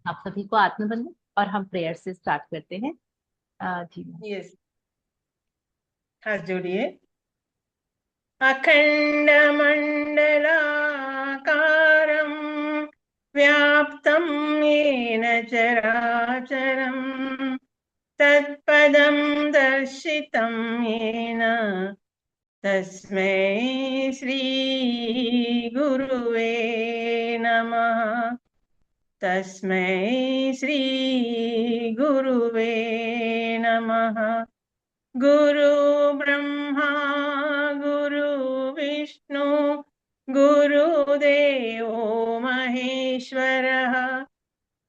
आप सभी को आत्मबंधन और हम प्रेयर से स्टार्ट करते हैं। जी मैम। यस, हाथ जोड़िए। अखण्डमण्डलाकारं व्याप्तं येन चराचरं तत्पदं दर्शितं येन तस्मै श्रीगुरुवे नमः। तस्मै श्रीगुरुवे नमः। गुरु ब्रह्मा गुरु विष्णु गुरुदेवो महेश्वरः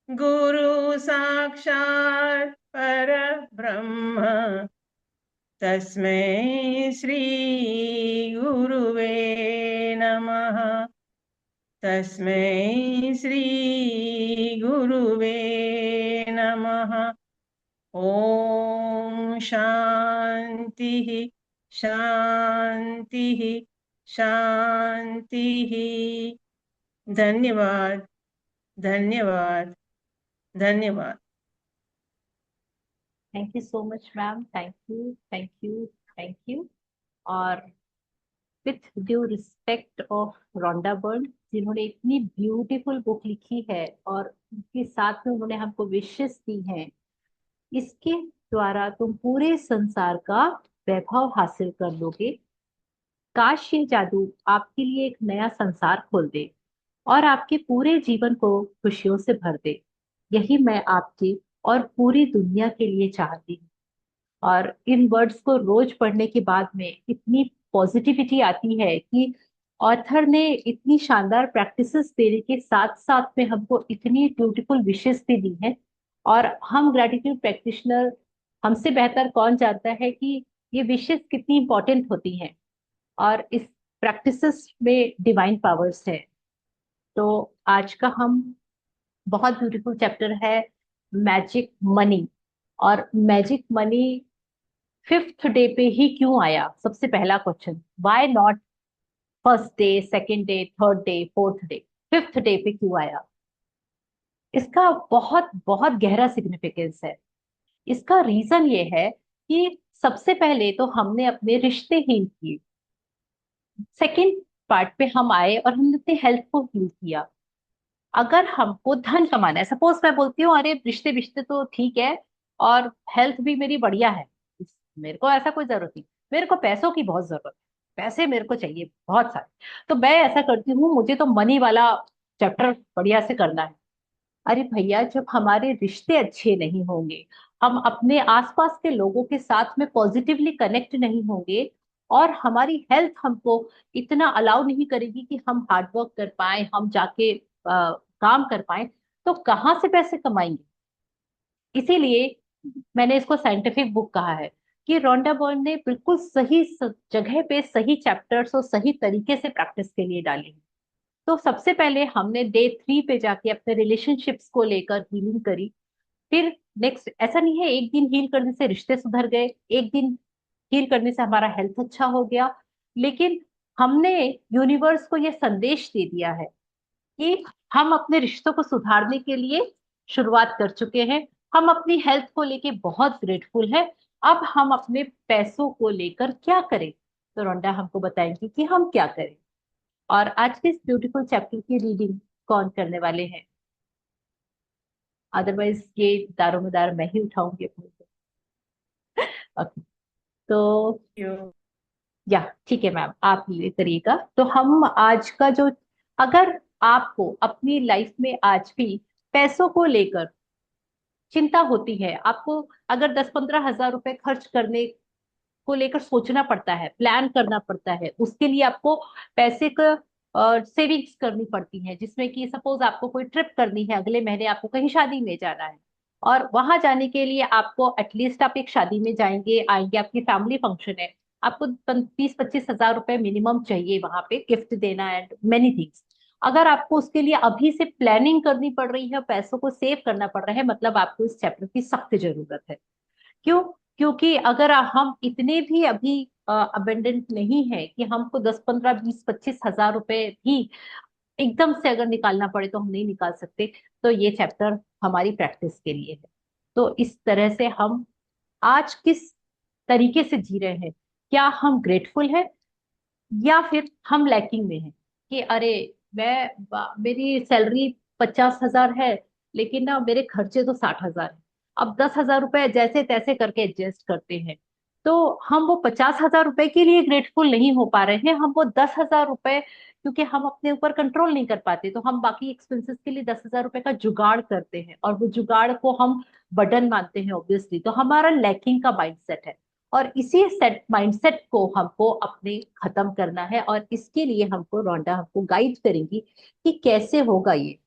गुरु साक्षात् परब्रह्म तस्मै श्री गुरुवे नमः। तस्मै श्री गुरुवे नमः। ओम शांति शांति शांति। धन्यवाद धन्यवाद धन्यवाद। Thank you so much ma'am. Thank you thank you thank you. और with due respect of Rhonda Byrne, जिन्होंने इतनी ब्यूटीफुल बुक लिखी है और उसके साथ में उन्होंने हमको विशेष दी हैं, इसके द्वारा तुम पूरे संसार का वैभव हासिल कर लोगे। काश ये जादू आपके लिए एक नया संसार खोल दे और आपके पूरे जीवन को खुशियों से भर दे। यही मैं आपकी और पूरी दुनिया के लिए चाहती हूँ। और इन वर्ड्स को रोज पढ़ने के बाद में इतनी पॉजिटिविटी आती है कि ऑथर ने इतनी शानदार प्रैक्टिसेस देने के साथ साथ में हमको इतनी ब्यूटीफुल विशेष भी दी है। और हम ग्रेटिट्यूड प्रैक्टिशनर, हमसे बेहतर कौन जानता है कि ये विशेष कितनी इंपॉर्टेंट होती हैं और इस प्रैक्टिसेस में डिवाइन पावर्स है। तो आज का हम बहुत ब्यूटीफुल चैप्टर है मैजिक मनी। और मैजिक मनी फिफ्थ डे पे ही क्यों आया? सबसे पहला question, why not first day, second day, third day, fourth day, fifth day पे क्यों आया? इसका बहुत बहुत गहरा सिग्निफिकेंस है। इसका रीजन ये है कि सबसे पहले तो हमने अपने रिश्ते हील किए। सेकंड पार्ट पे हम आए और हमने अपने हेल्थ को हील किया। अगर हमको धन कमाना है, सपोज मैं बोलती हूँ अरे रिश्ते रिश्ते तो ठीक है और हेल्थ भी मेरी बढ़िया है, मेरे को ऐसा कोई जरूरत नहीं, मेरे को पैसों की बहुत जरूरत है, पैसे मेरे को चाहिए बहुत सारे, तो मैं ऐसा करती हूँ, मुझे तो मनी वाला चैप्टर बढ़िया से करना है। अरे भैया, जब हमारे रिश्ते अच्छे नहीं होंगे, हम अपने आसपास के लोगों के साथ में पॉजिटिवली कनेक्ट नहीं होंगे और हमारी हेल्थ हमको इतना अलाउ नहीं करेगी कि हम हार्ड वर्क कर पाए, हम जाके काम कर पाए, तो कहाँ से पैसे कमाएंगे? इसीलिए मैंने इसको साइंटिफिक बुक कहा है कि रोंडा बर्न ने बिल्कुल सही जगह पे सही चैप्टर्स और सही तरीके से प्रैक्टिस के लिए डाली है। तो सबसे पहले हमने डे 3 पे जाके अपने रिलेशनशिप्स को लेकर हीलिंग करी। फिर नेक्स्ट, ऐसा नहीं है एक दिन हील करने से रिश्ते सुधर गए, एक दिन हील करने से हमारा हेल्थ अच्छा हो गया, लेकिन हमने यूनिवर्स को यह संदेश दे दिया है कि हम अपने रिश्तों को सुधारने के लिए शुरुआत कर चुके हैं। हम अपनी हेल्थ को लेके बहुत ग्रेटफुल हैं। अब हम अपने पैसों को लेकर क्या करें? तो रोंडा हमको बताएंगी कि हम क्या करें। और आज के इस ब्यूटीफुल चैप्टर की रीडिंग कौन करने वाले हैं? अदरवाइज ये दारोमदार मैं ही उठाऊंगी अपने से। ओके, तो यू। या ठीक है मैम, आप ये करिएगा। तो हम आज का जो, अगर आपको अपनी लाइफ में आज भी पैसों को लेकर चिंता होती है, आपको अगर 10-15 हजार रुपए खर्च करने को लेकर सोचना पड़ता है, प्लान करना पड़ता है, उसके लिए आपको पैसे का सेविंग्स करनी पड़ती है, जिसमें कि सपोज आपको कोई ट्रिप करनी है, अगले महीने आपको कहीं शादी में जाना है और वहां जाने के लिए आपको एटलीस्ट, आप एक शादी में जाएंगे आएंगे, आपकी फैमिली फंक्शन है, आपको 20-25 हजार रुपए मिनिमम चाहिए वहां पे गिफ्ट देना एंड मेनी थिंग्स। अगर आपको उसके लिए अभी से प्लानिंग करनी पड़ रही है, पैसों को सेव करना पड़ रहा है, मतलब आपको इस चैप्टर की सख्त जरूरत है। क्यों? क्योंकि अगर हम इतने भी अभी अबेंडेंट नहीं है कि हमको 10-15-20-25 हजार रुपए भी एकदम से अगर निकालना पड़े तो हम नहीं निकाल सकते। तो ये चैप्टर हमारी प्रैक्टिस के लिए है। तो इस तरह से हम आज किस तरीके से जी रहे हैं, क्या हम ग्रेटफुल हैं या फिर हम लैकिंग में हैं कि अरे मेरी सैलरी 50,000 है, लेकिन ना मेरे खर्चे तो 60,000 है। अब 10,000 रुपए जैसे तैसे करके एडजस्ट करते हैं। तो हम वो 50,000 रुपए के लिए ग्रेटफुल नहीं हो पा रहे हैं, हम वो 10,000 रुपए, क्योंकि हम अपने ऊपर कंट्रोल नहीं कर पाते तो हम बाकी एक्सपेंसेस के लिए 10,000 रुपए का जुगाड़ करते हैं, और वो जुगाड़ को हम बर्डन मानते हैं ऑब्वियसली। तो हमारा लैकिंग का माइंडसेट है, और इसी सेट माइंडसेट को हमको अपने खत्म करना है, और इसके लिए हमको रोंडा हमको गाइड करेंगी कि कैसे होगा ये।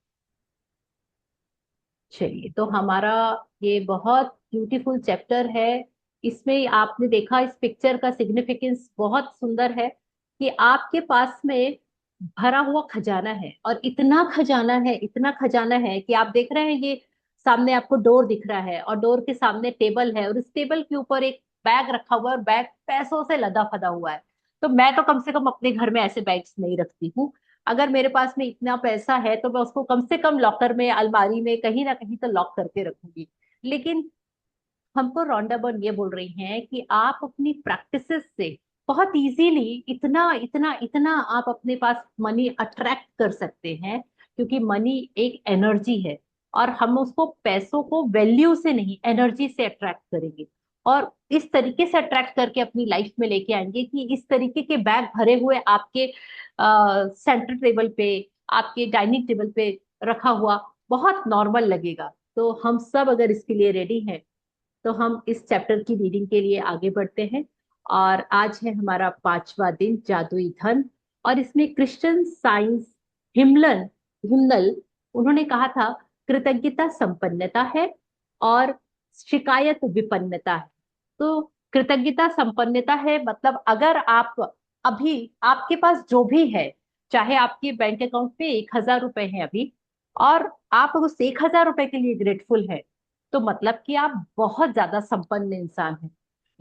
चलिए, तो हमारा ये बहुत ब्यूटीफुल चैप्टर है। इसमें आपने देखा इस पिक्चर का सिग्निफिकेंस बहुत सुंदर है कि आपके पास में भरा हुआ खजाना है, और इतना खजाना है, इतना खजाना है कि आप देख रहे हैं ये सामने आपको डोर दिख रहा है, और डोर के सामने टेबल है, और इस टेबल के ऊपर एक बैग रखा हुआ है, और बैग पैसों से लदा फदा हुआ है। तो मैं तो कम से कम अपने घर में ऐसे बैग्स नहीं रखती हूँ। अगर मेरे पास में इतना पैसा है तो मैं उसको कम से कम लॉकर में, अलमारी में, कहीं ना कहीं तो लॉक करके रखूंगी। लेकिन हमको रोंडा बर्न ये बोल रही हैं कि आप अपनी प्रैक्टिसेस से बहुत इजीली इतना इतना इतना आप अपने पास मनी अट्रैक्ट कर सकते हैं, क्योंकि मनी एक एनर्जी है, और हम उसको पैसों को वैल्यू से नहीं एनर्जी से अट्रैक्ट करेंगे, और इस तरीके से अट्रैक्ट करके अपनी लाइफ में लेके आएंगे कि इस तरीके के बैग भरे हुए आपके सेंटर टेबल पे, आपके डाइनिंग टेबल पे रखा हुआ बहुत नॉर्मल लगेगा। तो हम सब अगर इसके लिए रेडी हैं तो हम इस चैप्टर की रीडिंग के लिए आगे बढ़ते हैं। और आज है हमारा 5वां दिन, जादुई धन। और इसमें क्रिश्चियन साइंस हिमलन हिमनल उन्होंने कहा था, कृतज्ञता संपन्नता है और शिकायत विपन्नता है। तो कृतज्ञता संपन्नता है मतलब अगर आप अभी आपके पास जो भी है, चाहे आपके बैंक अकाउंट पे 1,000 रुपए है अभी, और आप उस 1,000 रुपए के लिए ग्रेटफुल है, तो मतलब कि आप बहुत ज्यादा संपन्न इंसान हैं।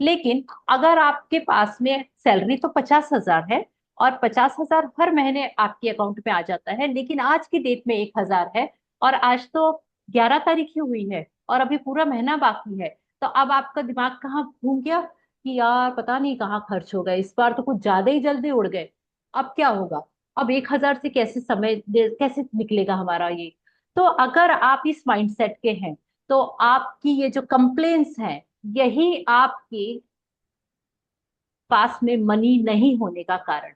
लेकिन अगर आपके पास में सैलरी तो 50,000 है, और 50,000 हर महीने आपके अकाउंट में आ जाता है, लेकिन आज की डेट में 1,000 है, और आज तो 11 तारीख ही हुई है और अभी पूरा महीना बाकी है, तो अब आपका दिमाग कहाँ घूम गया कि यार पता नहीं कहाँ खर्च हो गए, इस बार तो कुछ ज्यादा ही जल्दी उड़ गए। अब क्या होगा? अब 1,000 से कैसे कैसे निकलेगा हमारा ये? तो अगर आप इस माइंडसेट के हैं, तो आपकी ये जो कंप्लेन्स हैं, यही आपके पास में मनी नहीं होने का कारण।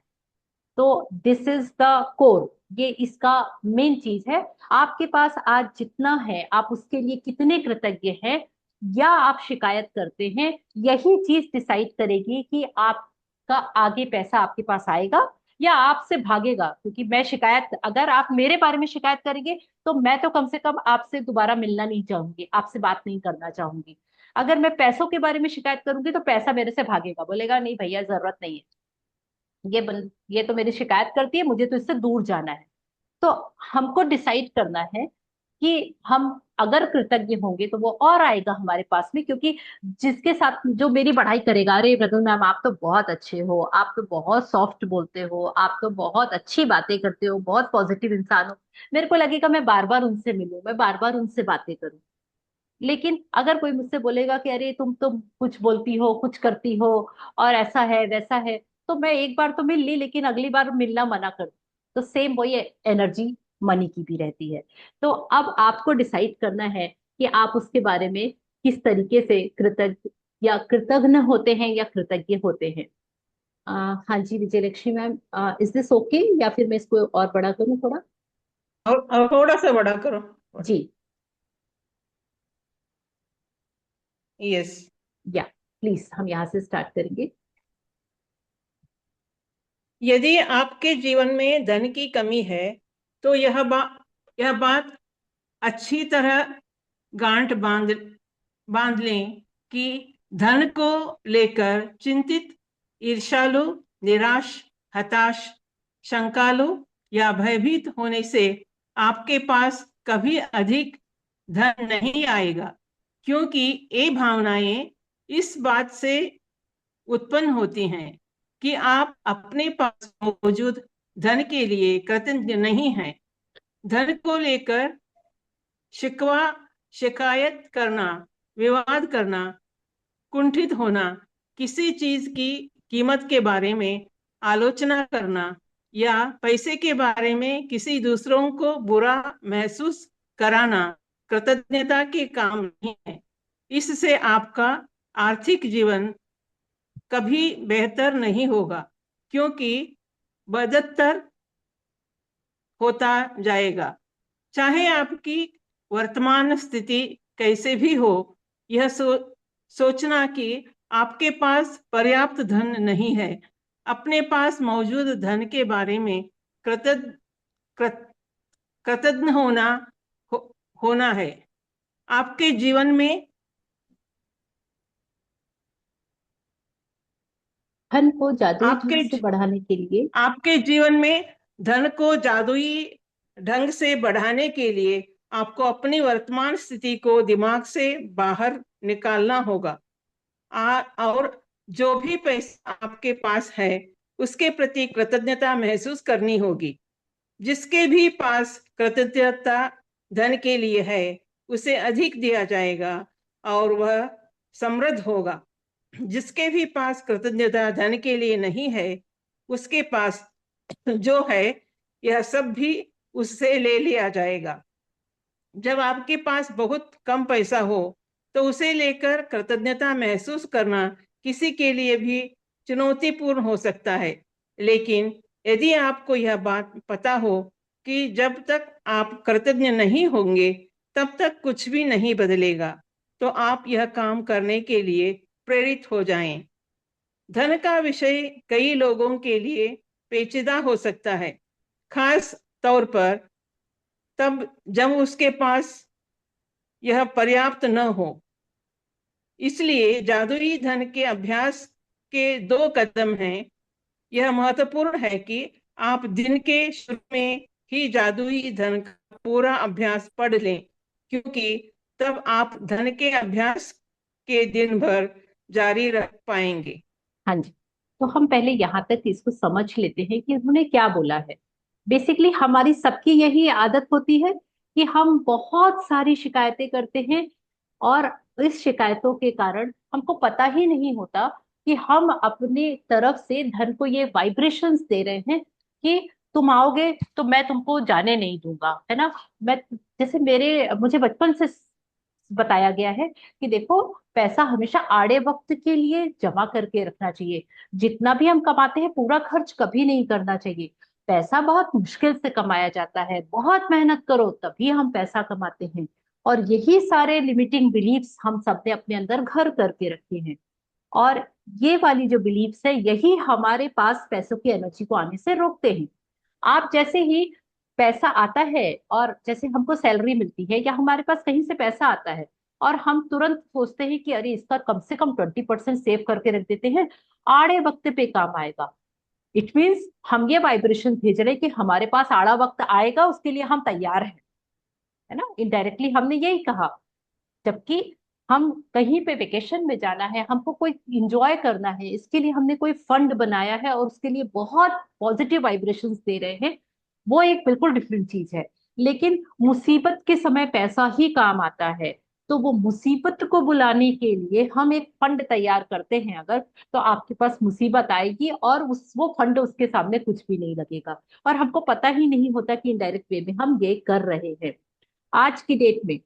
तो दिस इज द कोर, ये इसका मेन चीज है। आपके पास आज जितना है आप उसके लिए कितने कृतज्ञ हैं, या आप शिकायत करते हैं, यही चीज डिसाइड करेगी कि आपका आगे पैसा आपके पास आएगा या आपसे भागेगा। क्योंकि मैं शिकायत, अगर आप मेरे बारे में शिकायत करेंगे तो मैं तो कम से कम आपसे दोबारा मिलना नहीं चाहूंगी, आपसे बात नहीं करना चाहूंगी। अगर मैं पैसों के बारे में शिकायत करूंगी तो पैसा मेरे से भागेगा, बोलेगा नहीं भैया जरूरत नहीं है, ये तो मेरी शिकायत करती है, मुझे तो इससे दूर जाना है। तो हमको डिसाइड करना है कि हम अगर कृतज्ञ होंगे तो वो और आएगा हमारे पास में। क्योंकि जिसके साथ जो मेरी बढ़ाई करेगा, अरे रतन मैम आप तो बहुत अच्छे हो, आप तो बहुत सॉफ्ट बोलते हो, आप तो बहुत अच्छी बातें करते हो, बहुत पॉजिटिव इंसान हो, मेरे को लगेगा मैं बार बार उनसे मिलूं, मैं बार बार उनसे बातें करूं। लेकिन अगर कोई मुझसे बोलेगा कि अरे तुम तो कुछ बोलती हो, कुछ करती हो, और ऐसा है वैसा है, तो मैं एक बार तो मिल ली लेकिन अगली बार मिलना मना कर दूं। तो सेम वही एनर्जी मनी की भी रहती है। तो अब आपको डिसाइड करना है कि आप उसके बारे में किस तरीके से कृतज्ञ या कृतज्ञ होते हैं या कृतज्ञ होते हैं। हाँ जी Vijay Lakshmi ma'am, is this okay या फिर मैं इसको और बड़ा करूँ थोड़ा? और थोड़ा सा बड़ा करो। जी, यस। या प्लीज हम यहाँ से स्टार्ट करेंगे। यदि आपके जीवन में धन की कमी है तो यह बात अच्छी तरह गांठ बांध लें कि धन को लेकर चिंतित, ईर्ष्यालु, निराश, हताश, शंकालु या भयभीत होने से आपके पास कभी अधिक धन नहीं आएगा, क्योंकि ये भावनाएं इस बात से उत्पन्न होती हैं कि आप अपने पास मौजूद धन के लिए कृतज्ञ नहीं हैं। धन को लेकर शिकवा शिकायत करना, विवाद करना, कुंठित होना, किसी चीज की कीमत के बारे में आलोचना करना या पैसे के बारे में किसी दूसरों को बुरा महसूस कराना कृतज्ञता के काम नहीं है। इससे आपका आर्थिक जीवन कभी बेहतर नहीं होगा, क्योंकि बदतर होता जाएगा। चाहे आपकी वर्तमान स्थिति कैसे भी हो, यह सोचना कि आपके पास पर्याप्त धन नहीं है, अपने पास मौजूद धन के बारे में कृतज्ञ कृतज्ञ होना है। आपके जीवन में धन को जादुई ढंग आपके से बढ़ाने के लिए आपके जीवन में धन को जादुई ढंग से बढ़ाने के लिए आपको अपनी वर्तमान स्थिति को दिमाग से बाहर निकालना होगा। और जो भी पैसा आपके पास है उसके प्रति कृतज्ञता महसूस करनी होगी। जिसके भी पास कृतज्ञता धन के लिए है उसे अधिक दिया जाएगा और वह समृद्ध होगा। जिसके भी पास कृतज्ञता धन के लिए नहीं है, उसके पास जो है यह सब भी उससे ले लिया जाएगा। जब आपके पास बहुत कम पैसा हो तो उसे लेकर कृतज्ञता महसूस करना किसी के लिए भी चुनौतीपूर्ण हो सकता है। लेकिन यदि आपको यह बात पता हो कि जब तक आप कृतज्ञ नहीं होंगे तब तक कुछ भी नहीं बदलेगा, तो आप यह काम करने के लिए प्रेरित हो जाएं। धन का विषय कई लोगों के लिए पेचीदा हो सकता है, खास तौर पर तब जब उसके पास यह पर्याप्त न हो। इसलिए जादुई धन के अभ्यास के दो कदम हैं। यह महत्वपूर्ण है कि आप दिन के शुरू में ही जादुई धन का पूरा अभ्यास पढ़ लें, क्योंकि तब आप धन के अभ्यास के दिन भर जारी रख पाएंगे। हाँ जी, तो हम पहले यहाँ तक इसको समझ लेते हैं कि उन्होंने क्या बोला है। बेसिकली हमारी सबकी यही आदत होती है कि हम बहुत सारी शिकायतें करते हैं, और इस शिकायतों के कारण हमको पता ही नहीं होता कि हम अपने तरफ से धन को ये वाइब्रेशंस दे रहे हैं कि तुम आओगे तो मैं तुमको जाने नहीं दूंगा, है ना। मैं जैसे मेरे मुझे बचपन से बताया गया है कि देखो, पैसा हमेशा आड़े वक्त के लिए जमा करके रखना चाहिए। जितना भी हम कमाते हैं पूरा खर्च कभी नहीं करना चाहिए। पैसा बहुत मुश्किल से कमाया जाता है, बहुत मेहनत करो तभी हम पैसा कमाते हैं। और यही सारे लिमिटिंग बिलीफ्स हम सबने अपने अंदर घर करके रखे हैं। और ये वाली जो बिलीफ्स है यही हमारे पास पैसों की एनर्जी को आने से रोकते हैं। आप जैसे ही पैसा आता है, और जैसे हमको सैलरी मिलती है या हमारे पास कहीं से पैसा आता है, और हम तुरंत सोचते हैं कि अरे इसका कम से कम 20% सेव करके रख देते हैं, आड़े वक्त पे काम आएगा। इट मीन्स हम ये वाइब्रेशन भेज रहे हैं कि हमारे पास आड़ा वक्त आएगा, उसके लिए हम तैयार हैं, है ना। इनडायरेक्टली हमने यही कहा। जबकि हम कहीं पे वेकेशन में जाना है, हमको कोई इंजॉय करना है, इसके लिए हमने कोई फंड बनाया है और उसके लिए बहुत पॉजिटिव वाइब्रेशंस दे रहे हैं, वो एक बिल्कुल डिफरेंट चीज है। लेकिन मुसीबत के समय पैसा ही काम आता है, तो वो मुसीबत को बुलाने के लिए हम एक फंड तैयार करते हैं अगर, तो आपके पास मुसीबत आएगी और उस वो फंड उसके सामने कुछ भी नहीं लगेगा। और हमको पता ही नहीं होता कि इनडायरेक्ट वे में हम ये कर रहे हैं। आज की डेट में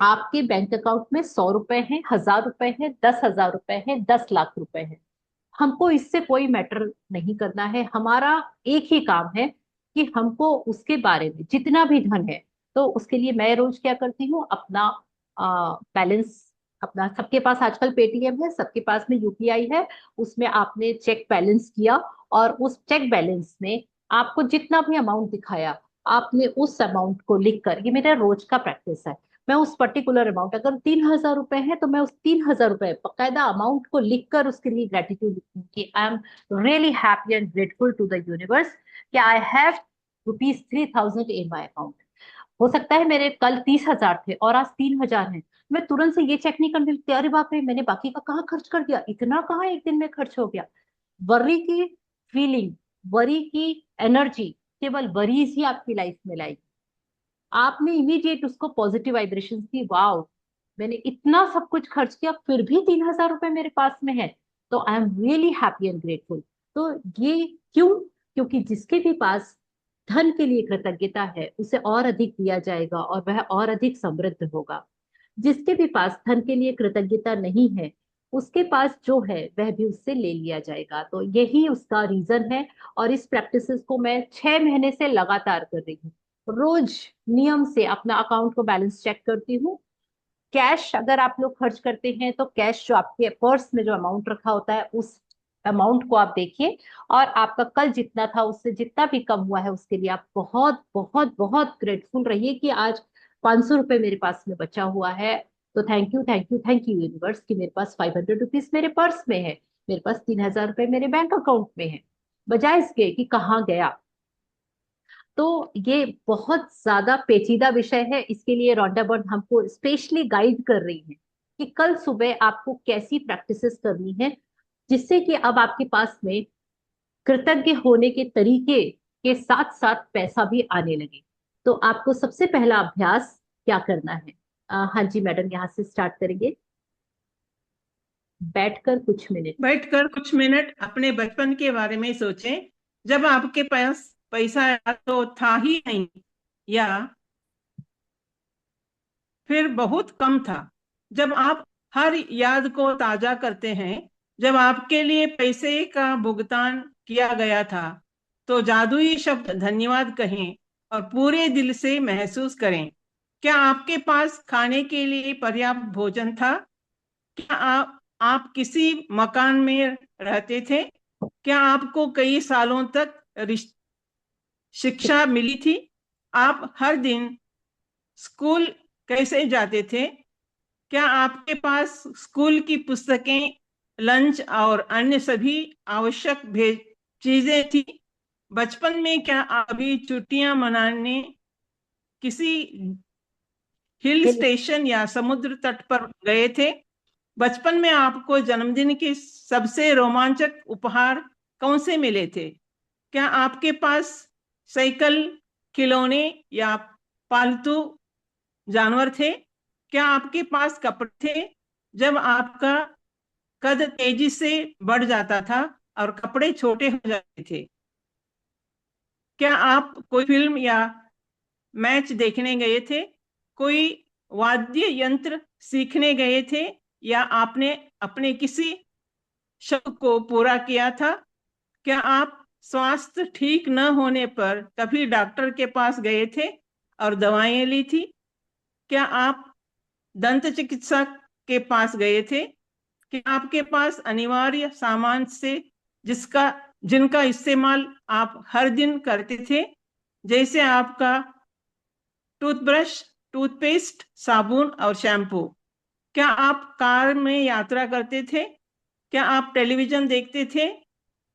आपके बैंक अकाउंट में 100 रुपए हैं, 1000 रुपए हैं, 10,000 रुपए हैं, 10 लाख रुपए हैं, हमको इससे कोई मैटर नहीं करना है। हमारा एक ही काम है कि हमको उसके बारे में जितना भी धन है, तो उसके लिए मैं रोज क्या करती हूँ, अपना बैलेंस, अपना, सबके पास आजकल पेटीएम है, सबके पास में यूपीआई है, उसमें आपने चेक बैलेंस किया, और उस चेक बैलेंस में आपको जितना भी अमाउंट दिखाया, आपने उस अमाउंट को लिख कर, ये मेरा रोज का प्रैक्टिस है, मैं उस पर्टिकुलर अमाउंट, अगर 3,000 रुपए है तो मैं उस 3,000 रुपए बकायदा अमाउंट को लिखकर उसके लिए ग्रेटिट्यूड लिखूं कि I am really happy and grateful to the universe कि I have ₹3,000 in my account. हो सकता है मेरे कल 30,000 थे और आज 3,000 है, मैं तुरंत से ये चेक नहीं करने लगती अरे बाप रे मैंने बाकी का कहाँ खर्च कर दिया, इतना कहाँ एक दिन में खर्च हो गया। वर्री की फीलिंग वरी की एनर्जी केवल वरीज ही आपकी लाइफ में लाएगी। आपने इमीडिएट उसको पॉजिटिव वाइब्रेशन दी, वाओ मैंने इतना सब कुछ खर्च किया फिर भी 3,000 रुपए मेरे पास में है, तो आई am really happy and grateful. तो ये क्यों? क्योंकि जिसके भी पास धन के लिए कृतज्ञता है उसे और अधिक दिया जाएगा और वह और अधिक समृद्ध होगा। जिसके भी पास धन के लिए कृतज्ञता नहीं है उसके पास जो है वह भी उससे ले लिया जाएगा। तो यही उसका रीजन है। और इस प्रैक्टिसेस को मैं 6 महीने से लगातार कर रही हूँ। रोज नियम से अपना अकाउंट को बैलेंस चेक करती हूँ। कैश अगर आप लोग खर्च करते हैं तो कैश जो आपके पर्स में जो अमाउंट रखा होता है उस अमाउंट को आप देखिए, और आपका कल जितना था उससे जितना भी कम हुआ है उसके लिए आप बहुत बहुत बहुत ग्रेटफुल रहिए कि आज 500 रुपये मेरे पास में बचा हुआ है। तो thank you thank you thank you universe कि मेरे पास 500 रुपीज मेरे पर्स में है, मेरे पास 3,000 रुपये मेरे बैंक अकाउंट में है, बजाय इसके कि कहाँ गया। तो ये बहुत ज्यादा पेचीदा विषय है, इसके लिए रॉन्डा बर्न हमको स्पेशली गाइड कर रही है कि कल सुबह आपको कैसी प्रैक्टिसेस करनी है जिससे कि अब आपके पास में कृतज्ञ होने के तरीके के साथ साथ पैसा भी आने लगे। तो आपको सबसे पहला अभ्यास क्या करना है? हाँ जी मैडम, यहाँ से स्टार्ट करेंगे। बैठकर कुछ मिनट। बैठकर कुछ मिनट अपने बचपन के बारे में सोचें, जब आपके पास पैसा तो था ही नहीं, या फिर बहुत कम था। जब आप हर याद को ताजा करते हैं, जब आपके लिए पैसे का भुगतान किया गया था, तो जादुई शब्द धन्यवाद कहें और पूरे दिल से महसूस करें। क्या आपके पास खाने के लिए पर्याप्त भोजन था? क्या आप किसी मकान में रहते थे? क्या आपको कई सालों तक शिक्षा मिली थी? आप हर दिन स्कूल कैसे जाते थे? क्या आपके पास स्कूल की पुस्तकें, लंच और अन्य सभी आवश्यक चीजें थी? बचपन में क्या आप अभी छुट्टियां मनाने किसी हिल स्टेशन या समुद्र तट पर गए थे? बचपन में आपको जन्मदिन के सबसे रोमांचक उपहार कौन से मिले थे? क्या आपके पास साइकिल, खिलौने या पालतू जानवर थे? क्या आपके पास कपड़े थे जब आपका कद तेजी से बढ़ जाता था और कपड़े छोटे हो जाते थे? क्या आप कोई फिल्म या मैच देखने गए थे? कोई वाद्य यंत्र सीखने गए थे? या आपने अपने किसी शौक को पूरा किया था? क्या आप स्वास्थ्य ठीक न होने पर कभी डॉक्टर के पास गए थे और दवाएं ली थी? क्या आप दंत चिकित्सक के पास गए थे? क्या आपके पास अनिवार्य सामान से जिसका जिनका इस्तेमाल आप हर दिन करते थे, जैसे आपका टूथब्रश, टूथपेस्ट, साबुन और शैम्पू? क्या आप कार में यात्रा करते थे? क्या आप टेलीविजन देखते थे,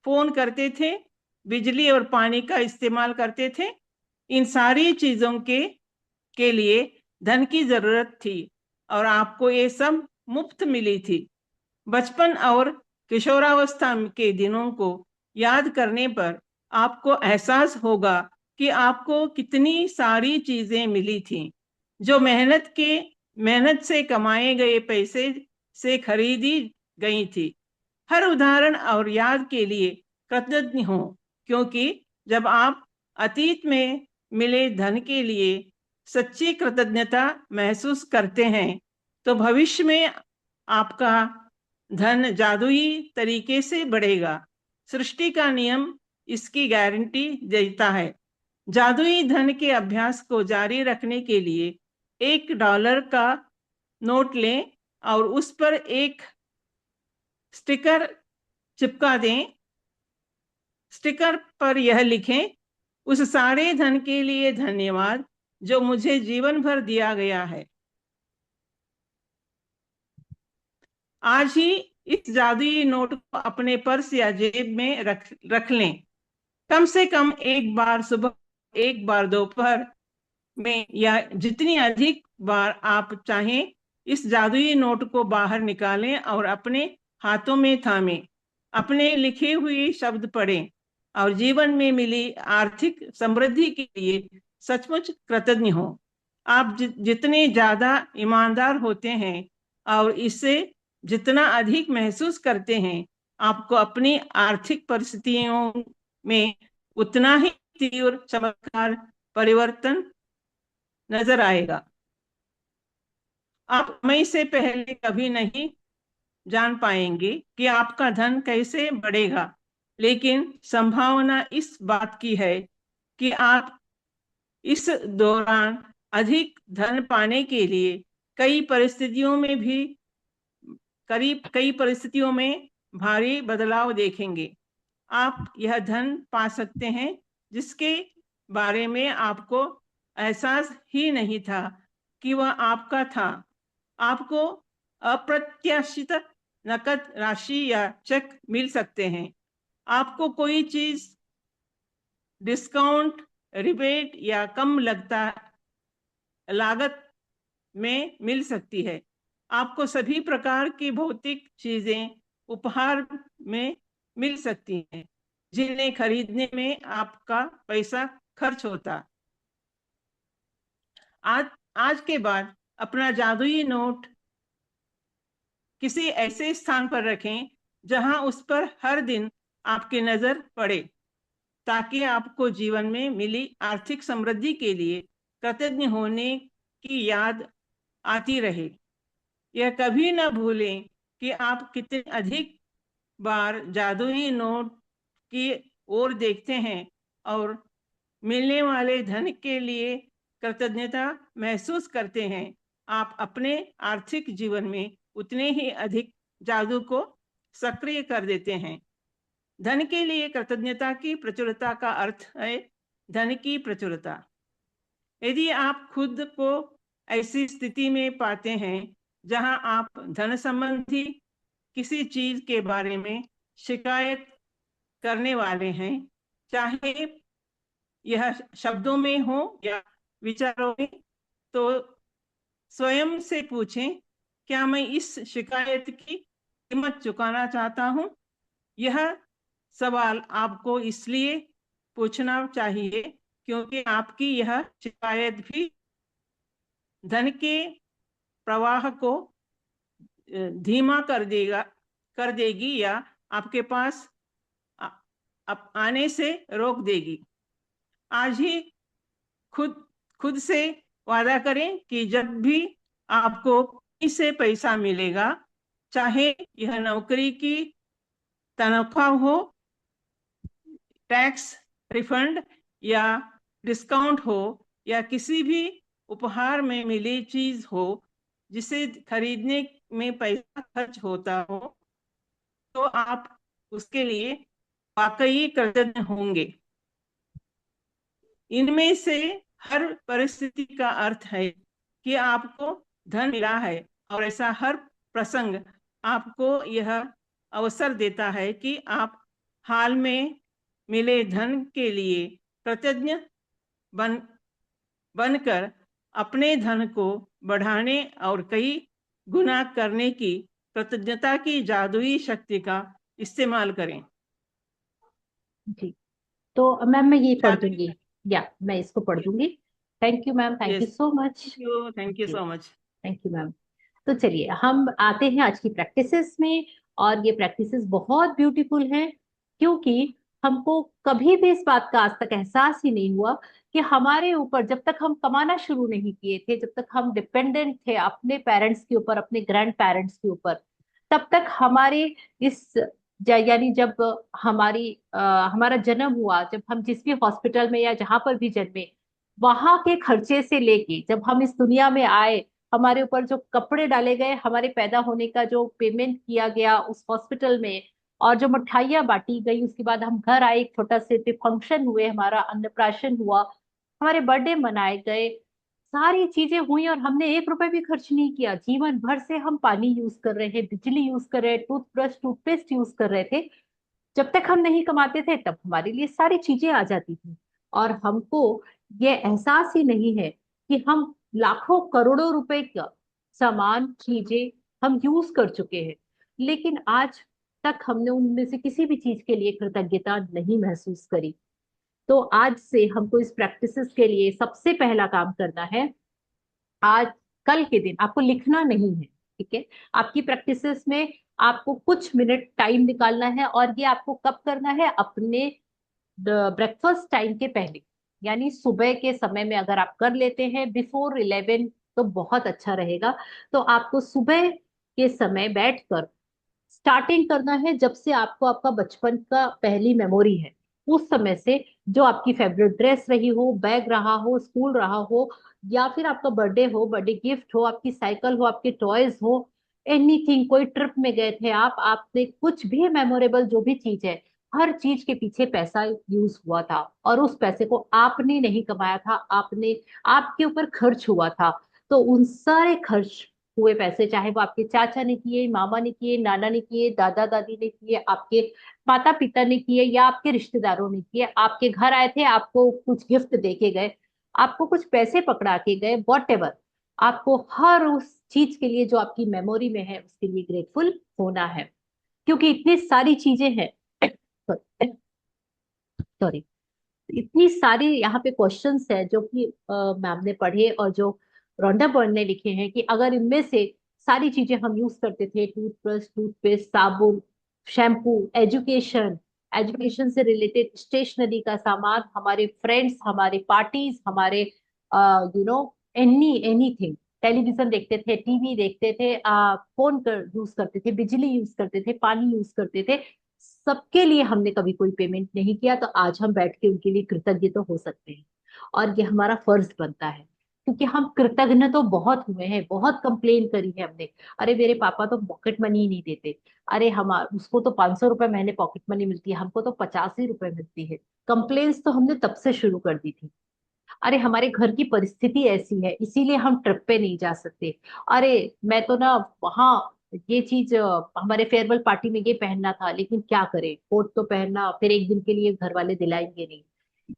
फोन करते थे, बिजली और पानी का इस्तेमाल करते थे? इन सारी चीजों के लिए धन की जरूरत थी और आपको ये सब मुफ्त मिली थी। बचपन और किशोरावस्था के दिनों को याद करने पर आपको एहसास होगा कि आपको कितनी सारी चीजें मिली थी जो मेहनत से कमाए गए पैसे से खरीदी गई थी। हर उदाहरण और याद के लिए कृतज्ञ हो, क्योंकि जब आप अतीत में मिले धन के लिए सच्ची कृतज्ञता महसूस करते हैं, तो भविष्य में आपका धन जादुई तरीके से बढ़ेगा। सृष्टि का नियम इसकी गारंटी देता है। जादुई धन के अभ्यास को जारी रखने के लिए $1 का नोट लें और उस पर एक स्टिकर चिपका दें। स्टिकर पर यह लिखें, उस सारे धन के लिए धन्यवाद जो मुझे जीवन भर दिया गया है। आज ही इस जादुई नोट को अपने पर्स या जेब में रख लें। कम से कम एक बार सुबह, एक बार दोपहर में, या जितनी अधिक बार आप चाहें इस जादुई नोट को बाहर निकालें और अपने हाथों में थामें। अपने लिखे हुए शब्द पढ़ें। और जीवन में मिली आर्थिक समृद्धि के लिए सचमुच कृतज्ञ हो। आप जितने ज्यादा ईमानदार होते हैं और इससे जितना अधिक महसूस करते हैं, आपको अपनी आर्थिक परिस्थितियों में उतना ही तीव्र चमत्कार परिवर्तन नजर आएगा। आप समय से पहले कभी नहीं जान पाएंगे कि आपका धन कैसे बढ़ेगा, लेकिन संभावना इस बात की है कि आप इस दौरान अधिक धन पाने के लिए कई परिस्थितियों में भारी बदलाव देखेंगे। आप यह धन पा सकते हैं जिसके बारे में आपको एहसास ही नहीं था कि वह आपका था। आपको अप्रत्याशित नकद राशि या चेक मिल सकते हैं। आपको कोई चीज डिस्काउंट, रिबेट या कम लागत में मिल सकती है। आपको सभी प्रकार की भौतिक चीजें उपहार में मिल सकती हैं जिन्हें खरीदने में आपका पैसा खर्च होता। आज के बाद अपना जादुई नोट किसी ऐसे स्थान पर रखें जहां उस पर हर दिन आपकी नजर पड़े, ताकि आपको जीवन में मिली आर्थिक समृद्धि के लिए कृतज्ञ होने की याद आती रहे। यह कभी न भूलें कि आप कितने अधिक बार जादुई नोट की ओर देखते हैं और मिलने वाले धन के लिए कृतज्ञता महसूस करते हैं। आप अपने आर्थिक जीवन में उतने ही अधिक जादू को सक्रिय कर देते हैं। धन के लिए कृतज्ञता की प्रचुरता का अर्थ है धन की प्रचुरता। यदि आप खुद को ऐसी स्थिति में पाते हैं जहां आप धन संबंधी किसी चीज के बारे में शिकायत करने वाले हैं, चाहे यह शब्दों में हो या विचारों में, तो स्वयं से पूछें, क्या मैं इस शिकायत की कीमत चुकाना चाहता हूं? यह सवाल आपको इसलिए पूछना चाहिए क्योंकि आपकी यह शिकायत भी धन के प्रवाह को धीमा कर देगी या आपके पास आने से रोक देगी। आज ही खुद से वादा करें कि जब भी आपको कहीं से पैसा मिलेगा, चाहे यह नौकरी की तनख्वाह हो, टैक्स रिफंड या डिस्काउंट हो, या किसी भी उपहार में मिली चीज हो जिसे खरीदने में पैसा खर्च होता हो, तो आप उसके लिए वाकई कृतज्ञ होंगे। इनमें से हर परिस्थिति का अर्थ है कि आपको धन मिला है, और ऐसा हर प्रसंग आपको यह अवसर देता है कि आप हाल में मिले धन के लिए कृतज्ञ बनकर अपने धन को बढ़ाने और कई गुना करने की कृतज्ञता की जादुई शक्ति का इस्तेमाल करें। जी, तो मैम मैं ये पढ़ दूंगी, या मैं इसको पढ़ दूंगी। Thank you ma'am, thank you so much. Thank you so much. Thank you ma'am. तो चलिए हम आते हैं आज की प्रैक्टिसेस में, और ये प्रैक्टिसेस बहुत ब्यूटीफुल हैं, क्योंकि हमको कभी भी इस बात का आज तक एहसास ही नहीं हुआ कि हमारे ऊपर, जब तक हम कमाना शुरू नहीं किए थे, जब तक हम डिपेंडेंट थे अपने पेरेंट्स के ऊपर, अपने ग्रैंड पेरेंट्स के ऊपर, तब तक हमारे इस यानी जब हमारा जन्म हुआ, जब हम जिस भी हॉस्पिटल में या जहां पर भी जन्मे, वहां के खर्चे से लेके जब हम इस दुनिया में आए, हमारे ऊपर जो कपड़े डाले गए, हमारे पैदा होने का जो पेमेंट किया गया उस हॉस्पिटल में, और जो मिठाइयाँ बांटी गई, उसके बाद हम घर आए, एक छोटा से फंक्शन हुए, हमारा अन्नप्राशन हुआ, हमारे बर्थडे मनाए गए, सारी चीजें हुई, और हमने 1 रुपए भी खर्च नहीं किया। जीवन भर से हम पानी यूज कर रहे हैं, बिजली यूज कर रहे हैं, टूथब्रश टूथपेस्ट यूज कर रहे थे। जब तक हम नहीं कमाते थे तब हमारे लिए सारी चीजें आ जाती थी, और हमको ये एहसास ही नहीं है कि हम लाखों करोड़ों रुपए का सामान, चीजें हम यूज कर चुके हैं। लेकिन आज तक हमने उनमें से किसी भी चीज के लिए कृतज्ञता नहीं महसूस करी। तो आज से हमको इस प्रैक्टिसेस के लिए सबसे पहला काम करना है। आज कल के दिन आपको लिखना नहीं है, ठीक है? आपकी प्रैक्टिसेस में आपको कुछ मिनट टाइम निकालना है, और ये आपको कब करना है? अपने ब्रेकफास्ट टाइम के पहले, यानी सुबह के समय में अगर आप कर लेते हैं बिफोर 11 तो बहुत अच्छा रहेगा। तो आपको सुबह के समय बैठकर स्टार्टिंग करना है, जब से आपको आपका बचपन का पहली मेमोरी है उस समय से, जो आपकी फेवरेट ड्रेस रही हो, बैग रहा हो, स्कूल रहा हो, या फिर आपका बर्थडे हो, बर्थडे गिफ्ट हो, आपकी साइकिल हो, आपके टॉयज हो, एनीथिंग, कोई ट्रिप में गए थे आप, आपने कुछ भी मेमोरेबल जो भी चीज है, हर चीज के पीछे पैसा यूज हुआ था, और उस पैसे को आपने नहीं कमाया था, आपने आपके ऊपर खर्च हुआ था। तो उन सारे खर्च हुए पैसे, चाहे वो आपके चाचा ने किए, मामा ने किए, नाना ने किए, दादा दादी ने किए, आपके माता पिता ने किए, या आपके रिश्तेदारों ने किए, आपके घर आए थे, आपको कुछ गिफ्ट दे के गए, आपको कुछ पैसे पकड़ा के गए, वॉट एवर, आपको हर उस चीज के लिए जो आपकी मेमोरी में है उसके लिए ग्रेटफुल होना है। क्योंकि इतनी सारी चीजें हैं सॉरी, इतनी सारी यहाँ पे क्वेश्चंस है जो कि मैम ने पढ़े और जो रोंडा बर्न ने लिखे हैं, कि अगर इनमें से सारी चीजें हम यूज करते थे, टूथब्रश, टूथपेस्ट, साबुन, शैम्पू, एजुकेशन, एजुकेशन से रिलेटेड स्टेशनरी का सामान, हमारे फ्रेंड्स, हमारे पार्टीज, हमारे यू नो एनीथिंग, टेलीविजन देखते थे, टीवी देखते थे, फोन कर यूज करते थे, बिजली यूज करते थे, पानी यूज करते थे, सबके लिए हमने कभी कोई पेमेंट नहीं किया, तो आज हम बैठ के उनके लिए कृतज्ञ तो हो सकते हैं। और ये हमारा फर्ज बनता है, क्योंकि हम कृतज्ञ तो बहुत हुए हैं, बहुत कंप्लेन करी है हमने। अरे मेरे पापा तो पॉकेट मनी ही नहीं देते, अरे हम उसको तो 500 रुपए महीने पॉकेट मनी मिलती है, हमको तो 85 रुपए मिलती है। कंप्लेन्स तो हमने तब से शुरू कर दी थी। अरे हमारे घर की परिस्थिति ऐसी है इसीलिए हम ट्रिप पे नहीं जा सकते। अरे मैं तो ना वहाँ ये चीज हमारे फेयरवेल पार्टी में ये पहनना था, लेकिन क्या करें, कोट तो पहनना, फिर एक दिन के लिए घर वाले दिलाएंगे नहीं।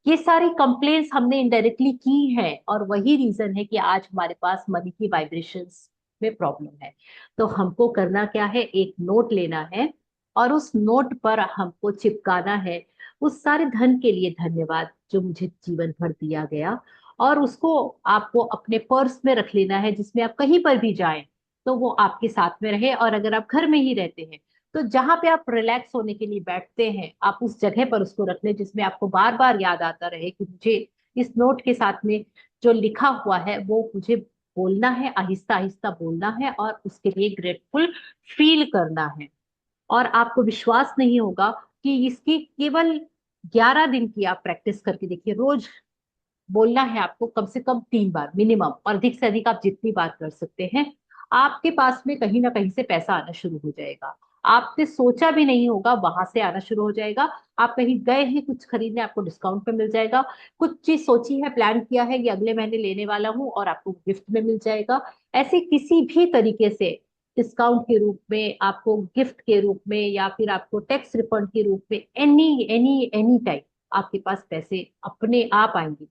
ये सारी कंप्लेंट्स हमने इनडायरेक्टली की हैं, और वही रीजन है कि आज हमारे पास मनी की वाइब्रेशंस में प्रॉब्लम है। तो हमको करना क्या है? एक नोट लेना है, और उस नोट पर हमको चिपकाना है उस सारे धन के लिए धन्यवाद जो मुझे जीवन भर दिया गया, और उसको आपको अपने पर्स में रख लेना है, जिसमें आप कहीं पर भी जाएं तो वो आपके साथ में रहे। और अगर आप घर में ही रहते हैं तो जहां पे आप रिलैक्स होने के लिए बैठते हैं, आप उस जगह पर उसको रख लें, जिसमें आपको बार बार याद आता रहे कि मुझे इस नोट के साथ में जो लिखा हुआ है वो मुझे बोलना है, आहिस्ता आहिस्ता बोलना है, और उसके लिए ग्रेटफुल फील करना है। और आपको विश्वास नहीं होगा कि इसकी केवल 11 दिन की आप प्रैक्टिस करके देखिए। रोज बोलना है आपको कम से कम 3 बार मिनिमम, और अधिक से अधिक आप जितनी बार कर सकते हैं। आपके पास में कहीं ना कहीं से पैसा आना शुरू हो जाएगा। आपने सोचा भी नहीं होगा वहां से आना शुरू हो जाएगा। आप कहीं गए हैं कुछ खरीदने, आपको डिस्काउंट पे मिल जाएगा। कुछ चीज सोची है, प्लान किया है कि अगले महीने लेने वाला हूँ, और आपको गिफ्ट में मिल जाएगा। ऐसे किसी भी तरीके से डिस्काउंट के रूप में, आपको गिफ्ट के रूप में, या फिर आपको टैक्स रिफंड के रूप में, एनी एनी एनी टाइम आपके पास पैसे अपने आप आएंगे।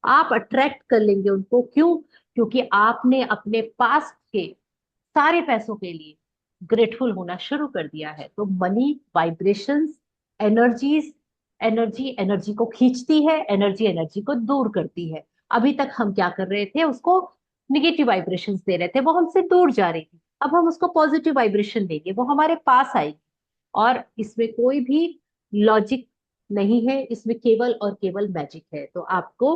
आप अट्रैक्ट कर लेंगे उनको। क्यों? क्योंकि आपने अपने पास के सारे पैसों के लिए ग्रेटफुल होना शुरू कर दिया है। तो money vibrations, energies, energy energy को खींचती है, एनर्जी एनर्जी को दूर करती है। अभी तक हम क्या कर रहे थे? उसको निगेटिव वाइब्रेशंस दे रहे थे, वो हमसे दूर जा रही थी। अब हम उसको पॉजिटिव वाइब्रेशन देंगे, वो हमारे पास आएगी। और इसमें कोई भी लॉजिक नहीं है, इसमें केवल और केवल मैजिक है। तो आपको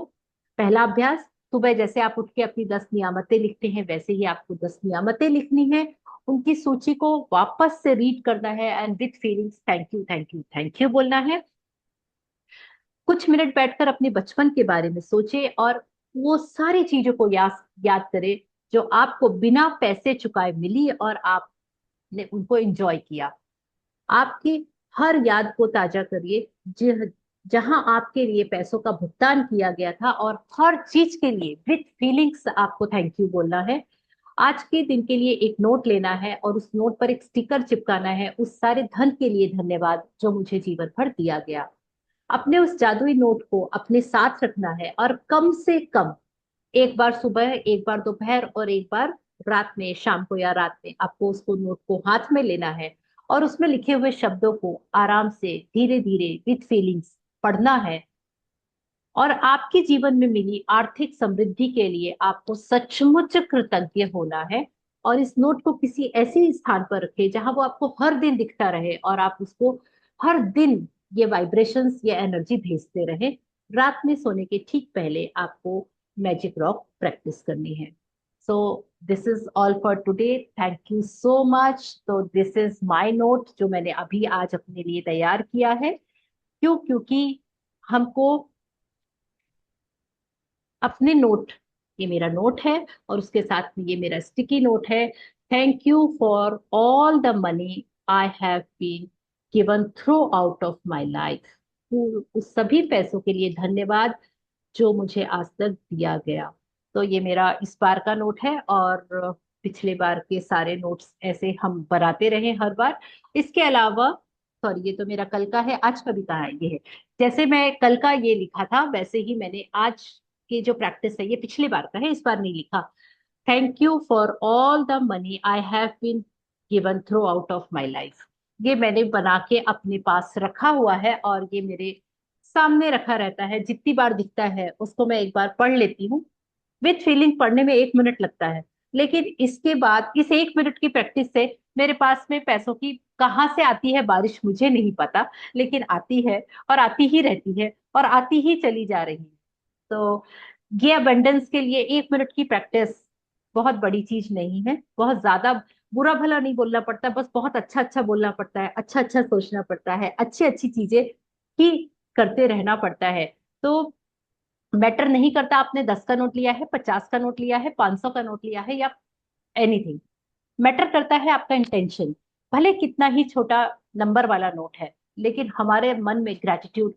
पहला अभ्यास, सुबह जैसे आप उठ के अपनी 10 नियामतें लिखते हैं, वैसे ही आपको 10 नियामतें लिखनी है, उनकी सूची को वापस से रीड करना है, and with feelings thank you thank you thank you बोलना है। कुछ मिनट बैठकर अपने बचपन के बारे में सोचे, और वो सारी चीजों को याद याद करें जो आपको बिना पैसे चुकाए मिली, और आपने उनको एंजॉय किया। आपकी हर याद को ताजा करिए जहां आपके लिए पैसों का भुगतान किया गया था, और हर चीज के लिए विथ फीलिंग्स आपको थैंक यू बोलना है। आज के दिन के लिए एक नोट लेना है, और उस नोट पर एक स्टिकर चिपकाना है, उस सारे धन के लिए धन्यवाद जो मुझे जीवन भर दिया गया। अपने उस जादुई नोट को अपने साथ रखना है, और कम से कम एक बार सुबह, एक बार दोपहर, और एक बार रात में, शाम को या रात में आपको उसको नोट को हाथ में लेना है, और उसमें लिखे हुए शब्दों को आराम से धीरे धीरे विथ फीलिंग्स पढ़ना है। और आपके जीवन में मिली आर्थिक समृद्धि के लिए आपको सचमुच कृतज्ञ होना है। और इस नोट को किसी ऐसे स्थान पर रखें जहां वो आपको हर दिन दिखता रहे और आप उसको हर दिन ये वाइब्रेशंस, ये एनर्जी भेजते रहे। रात में सोने के ठीक पहले आपको मैजिक रॉक प्रैक्टिस करनी है। So this is all for today, thank you so much. तो दिस इज माय नोट जो मैंने अभी आज अपने लिए तैयार किया है। क्यों? क्योंकि हमको अपने नोट, ये मेरा नोट है और उसके साथ में ये मेरा स्टिकी नोट है। Thank you for all the money I have been given throughout of my life. उस सभी पैसों के लिए धन्यवाद जो मुझे आज तक दिया गया। तो ये मेरा इस बार का नोट है और पिछले बार के सारे नोट्स ऐसे हम बनाते रहे हर बार। इसके अलावा, सॉरी, ये तो मेरा कल का है, आज का भी कहाँ है, ये है। जैसे मैं कल का ये लिखा था वैसे ही मैंने आज की जो प्रैक्टिस है ये पिछले बार का है, इस बार नहीं लिखा। Thank you for all the money I have been given throughout of my life. ये मैंने बना के अपने पास रखा हुआ है और ये मेरे सामने रखा रहता है। जितनी बार दिखता है उसको मैं एक बार पढ़ लेती हूँ। विथ फीलिंग पढ़ने में 1 मिनट लगता है, लेकिन इसके बाद इस 1 मिनट की प्रैक्टिस से मेरे पास में पैसों की कहाँ से आती है बारिश मुझे नहीं पता, लेकिन आती है और आती ही रहती है और आती ही चली जा रही है। तो ये अबंडेंस के लिए 1 मिनट की प्रैक्टिस बहुत बड़ी चीज नहीं है। बहुत ज्यादा बुरा भला नहीं बोलना पड़ता, बस बहुत अच्छा अच्छा बोलना पड़ता है, अच्छा अच्छा सोचना पड़ता है, अच्छी अच्छी चीजें ही करते रहना पड़ता है। तो मैटर नहीं करता आपने 10 का नोट लिया है, 50 का नोट लिया है, 500 का नोट लिया है, या एनीथिंग। मैटर करता है आपका इंटेंशन। भले कितना ही छोटा नंबर वाला नोट है, लेकिन हमारे मन में ग्रेटिट्यूड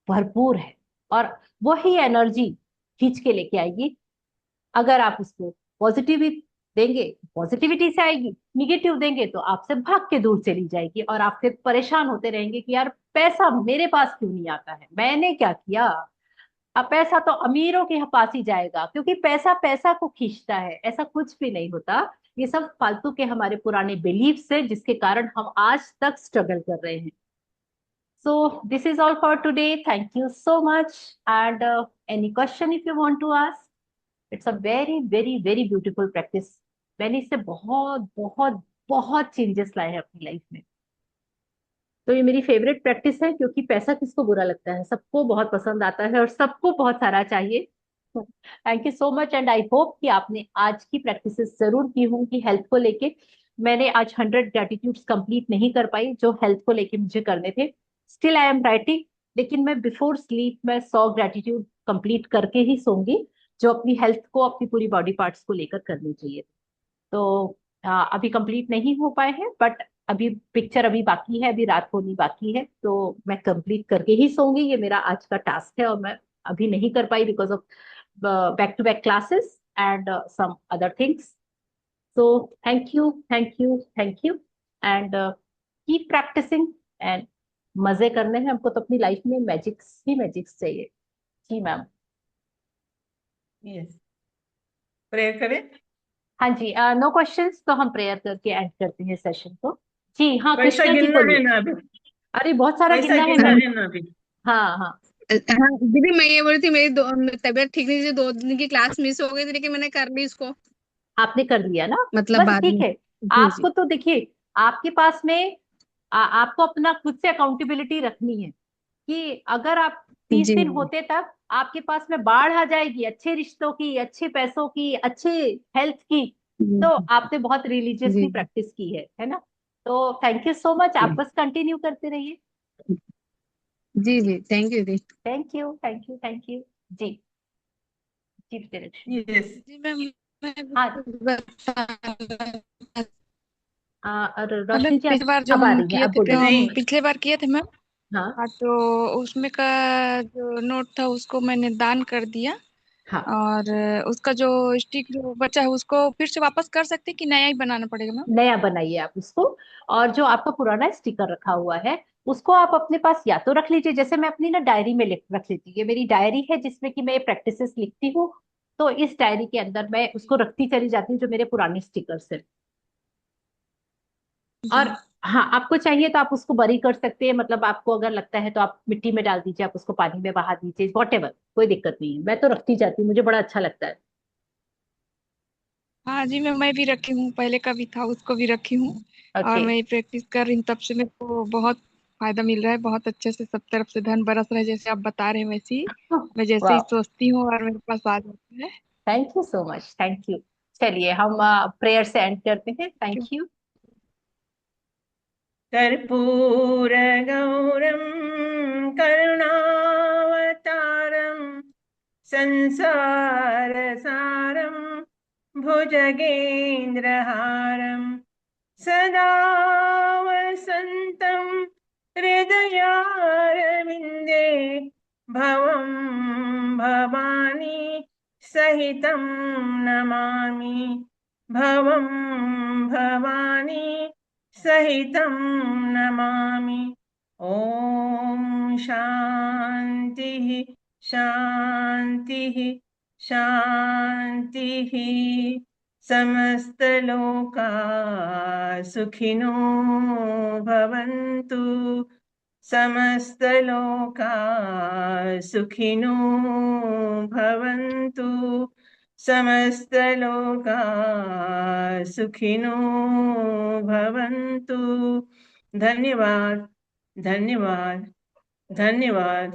भरपूर है और वही एनर्जी खींच के लेके आएगी। अगर आप उसको पॉजिटिव देंगे, पॉजिटिविटी से आएगी। निगेटिव देंगे तो आपसे भाग के दूर चली जाएगी और आप फिर परेशान होते रहेंगे कि यार पैसा मेरे पास क्यों नहीं आता है, मैंने क्या किया। अब पैसा तो अमीरों के पास ही जाएगा, क्योंकि पैसा पैसा को खींचता है। ऐसा कुछ भी नहीं होता। ये सब फालतू के हमारे पुराने बिलीफ्स है जिसके कारण हम आज तक स्ट्रगल कर रहे हैं। So this is all for today. Thank you so much. And any question if you want to ask? It's a very, very, very beautiful practice. मैंने इससे बहुत बहुत बहुत चेंजेस लाए हैं अपनी लाइफ में। तो ये मेरी फेवरेट प्रैक्टिस है, क्योंकि पैसा किसको बुरा लगता है, सबको बहुत पसंद आता है और सबको बहुत सारा चाहिए। Thank you so much and I hope कि आपने आज की प्रैक्टिसेस जरूर की होंगी हेल्थ को लेके। मैंने आज 100 ग्रेटिट्यूड्स कंप्लीट नहीं कर पाई जो हेल्थ को लेके मुझे करने थे। स्टिल आई एम राइटिंग, लेकिन मैं बिफोर स्लीप मैं 100 ग्रेटिट्यूड कंप्लीट करके ही सोऊंगी, जो अपनी हेल्थ को, अपनी पूरी बॉडी पार्ट्स को लेकर करनी चाहिए। तो अभी कंप्लीट नहीं हो पाए हैं, बट अभी पिक्चर अभी बाकी है, अभी रात होनी बाकी है, तो मैं कंप्लीट करके ही सोऊंगी। ये मेरा आज का टास्क है और मैं अभी नहीं कर पाई because of back to back classes and some other things. So thank you, thank you, thank you, and keep practicing and मजे करने हैं हमको। तो अपनी लाइफ में मैजिक्स ही मैजिक्स चाहिए। जी मैम। यस, प्रेयर करें। हाँ जी, नो क्वेश्चंस, तो हम प्रेयर करके एंड करते हैं सेशन को। जी हाँ, पैसा कृष्णा जी गिनना है बोलिए। ना अभी, अरे बहुत सारा पैसा गिनना है गिनना मैम। है ना अभी। हाँ हाँ। हाँ दीदी, मैं ये बोल रही थी, मेरी तबीयत ठीक नहीं थी, 2 दिन की क्लास मिस हो गई थी, लेकिन मैंने कर ली इसको, आपने कर लिया ना? मतलब बस बाद ठीक में। है। जी जी आपको तो देखिए, आपके पास में आपको अपना खुद से अकाउंटेबिलिटी रखनी है कि अगर आप 30 दिन जी होते तब आपके पास में बाढ़ आ जाएगी, अच्छे रिश्तों की, अच्छे पैसों की, अच्छे हेल्थ की। तो जी आपने बहुत रिलीजियसली जी प्रैक्टिस की है ना? तो थैंक यू सो मच, आप जी बस कंटिन्यू करते रहिए। जी जी, थैंक यू दीदी। Thank you, thank you, thank you. जी, जी डायरेक्शन। यस, जी मैम, मैं हाँ, और मैम रोशनी जी पिछली बार जो अब आ हम रही है, किए अब थे, बोलिए। नहीं, पिछले बार किए थे मैम। हाँ हाँ, तो उसमें का जो नोट था उसको मैंने दान कर दिया। हाँ। और उसका जो स्टिक जो बचा है उसको फिर से वापस कर सकते हैं कि नया ही बनाना पड़ेगा मैम? नया बनाइए आप उसको। और जो आपका पुराना स्टिकर रखा हुआ है उसको आप अपने पास या तो रख लीजिए, जैसे मैं अपनी ना डायरी में लिख रख लेती हूँ। ये मेरी डायरी है जिसमें कि मैं ये प्रैक्टिसेस लिखती हूँ। तो इस डायरी के अंदर मैं उसको रखती चली जाती हूँ जो मेरे पुराने स्टिकर्स हैं। जी और हाँ, आपको चाहिए तो आप उसको बरी कर सकते हैं, मतलब आपको अगर लगता है तो आप मिट्टी में डाल दीजिए, आप उसको पानी में बहा दीजिए, वॉट एवर, कोई दिक्कत नहीं है। मैं तो रखती जाती हूँ, मुझे बड़ा अच्छा लगता है। हाँ जी, मैं भी रखी हूँ, पहले का भी था उसको भी रखी हूँ। और ओके। मैं प्रैक्टिस कर रही हूँ, तब से मेरे को बहुत फायदा मिल रहा है, बहुत अच्छे से सब तरफ से धन बरस रहा है, जैसे आप बता रहे हैं वैसे ही मैं जैसे ही वाह, सोचती हूँ और मेरे पास आ जाता है। Thank you so much, thank you. चलिए हम प्रेयर से एंड करते हैं। थैंक क्यों? यू। कर्पूरगौरं करुणावतारं संसारसारं भुजगेन्द्रहारं सदा वसन्तं हृदयारविन्दे भवं भवानी सहितं नमामि भवं भवानी सहितं नमामि। ॐ शान्तिः शान्तिः शान्तिः। समस्तलोका सुखिनो भवन्तु समस्तलोका सुखिनो भवन्तु समस्तलोका सुखिनो भवन्तु। धन्यवाद धन्यवाद धन्यवाद।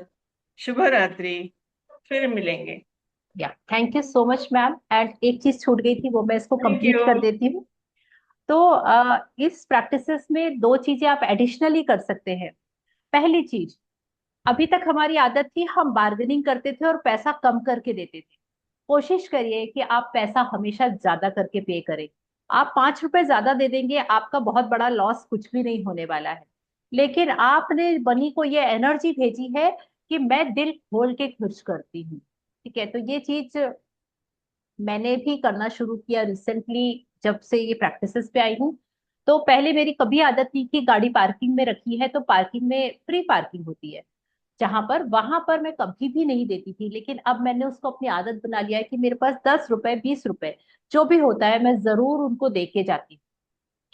शुभ रात्रि। फिर मिलेंगे। या thank you so much ma'am. And एक चीज छूट गई थी, वो मैं इसको थैंक कंप्लीट यू। कर देती हूँ। तो इस प्रैक्टिसेस में दो चीजें आप एडिशनली कर सकते हैं। पहली चीज, अभी तक हमारी आदत थी हम बार्गेनिंग करते थे और पैसा कम करके देते थे। कोशिश करिए कि आप पैसा हमेशा ज्यादा करके पे करें। आप 5 रुपए ज्यादा दे देंगे, आपका बहुत बड़ा लॉस कुछ भी नहीं होने वाला है। लेकिन आपने बनी को ये एनर्जी भेजी है कि मैं दिल खोल के खर्च करती हूँ। ठीक है, तो ये चीज मैंने भी करना शुरू किया रिसेंटली, जब से ये प्रैक्टिसेस पे आई हूँ। तो पहले मेरी कभी आदत नहीं कि गाड़ी पार्किंग में रखी है तो पार्किंग में फ्री पार्किंग होती है जहां पर, वहां पर मैं कभी भी नहीं देती थी। लेकिन अब मैंने उसको अपनी आदत बना लिया है कि मेरे पास 10 रुपए 20 रुपए जो भी होता है मैं जरूर उनको दे के जाती हूँ।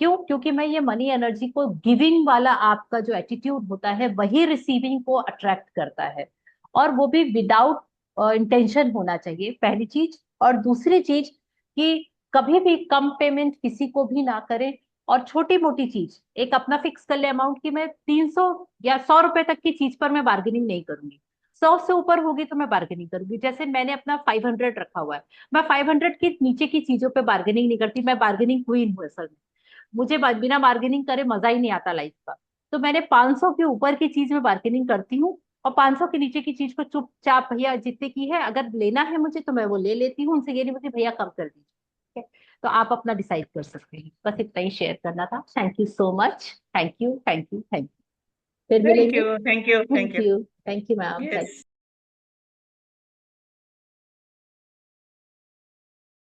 क्यों? क्योंकि मैं ये मनी एनर्जी को, गिविंग वाला आपका जो एटीट्यूड होता है वही रिसीविंग को अट्रैक्ट करता है। और वो भी विदाउट इंटेंशन होना चाहिए, पहली चीज। और दूसरी चीज कि कभी भी कम पेमेंट किसी को भी ना करें। और छोटी मोटी चीज एक अपना फिक्स कर ले अमाउंट कि मैं 300 या 100 रुपए तक की चीज पर मैं बार्गेनिंग नहीं करूंगी। 100 से ऊपर होगी तो मैं बार्गेनिंग करूंगी। जैसे मैंने अपना 500 रखा हुआ है, मैं 500 के नीचे की चीजों पे बार्गेनिंग नहीं करती। मैं बार्गेनिंग क्वीन हूँ असल में। मुझे बिना बार्गेनिंग करे मजा ही नहीं आता लाइफ का। तो मैंने 500 के ऊपर की चीज में बार्गेनिंग करती हूँ। और 500 के नीचे की चीज को चुपचाप, भैया जितने की है अगर लेना है मुझे तो मैं वो ले लेती हूँ उनसे, ये नहीं मुझे भैया कम कर दीजिए। ठीक है, तो आप अपना डिसाइड कर सकते हैं। बस इतना ही शेयर करना था। Thank you so much. Thank you thank you thank you. फिर थैंक मिलेंगे। You thank you thank thank you. You. Thank you ma'am. Yes.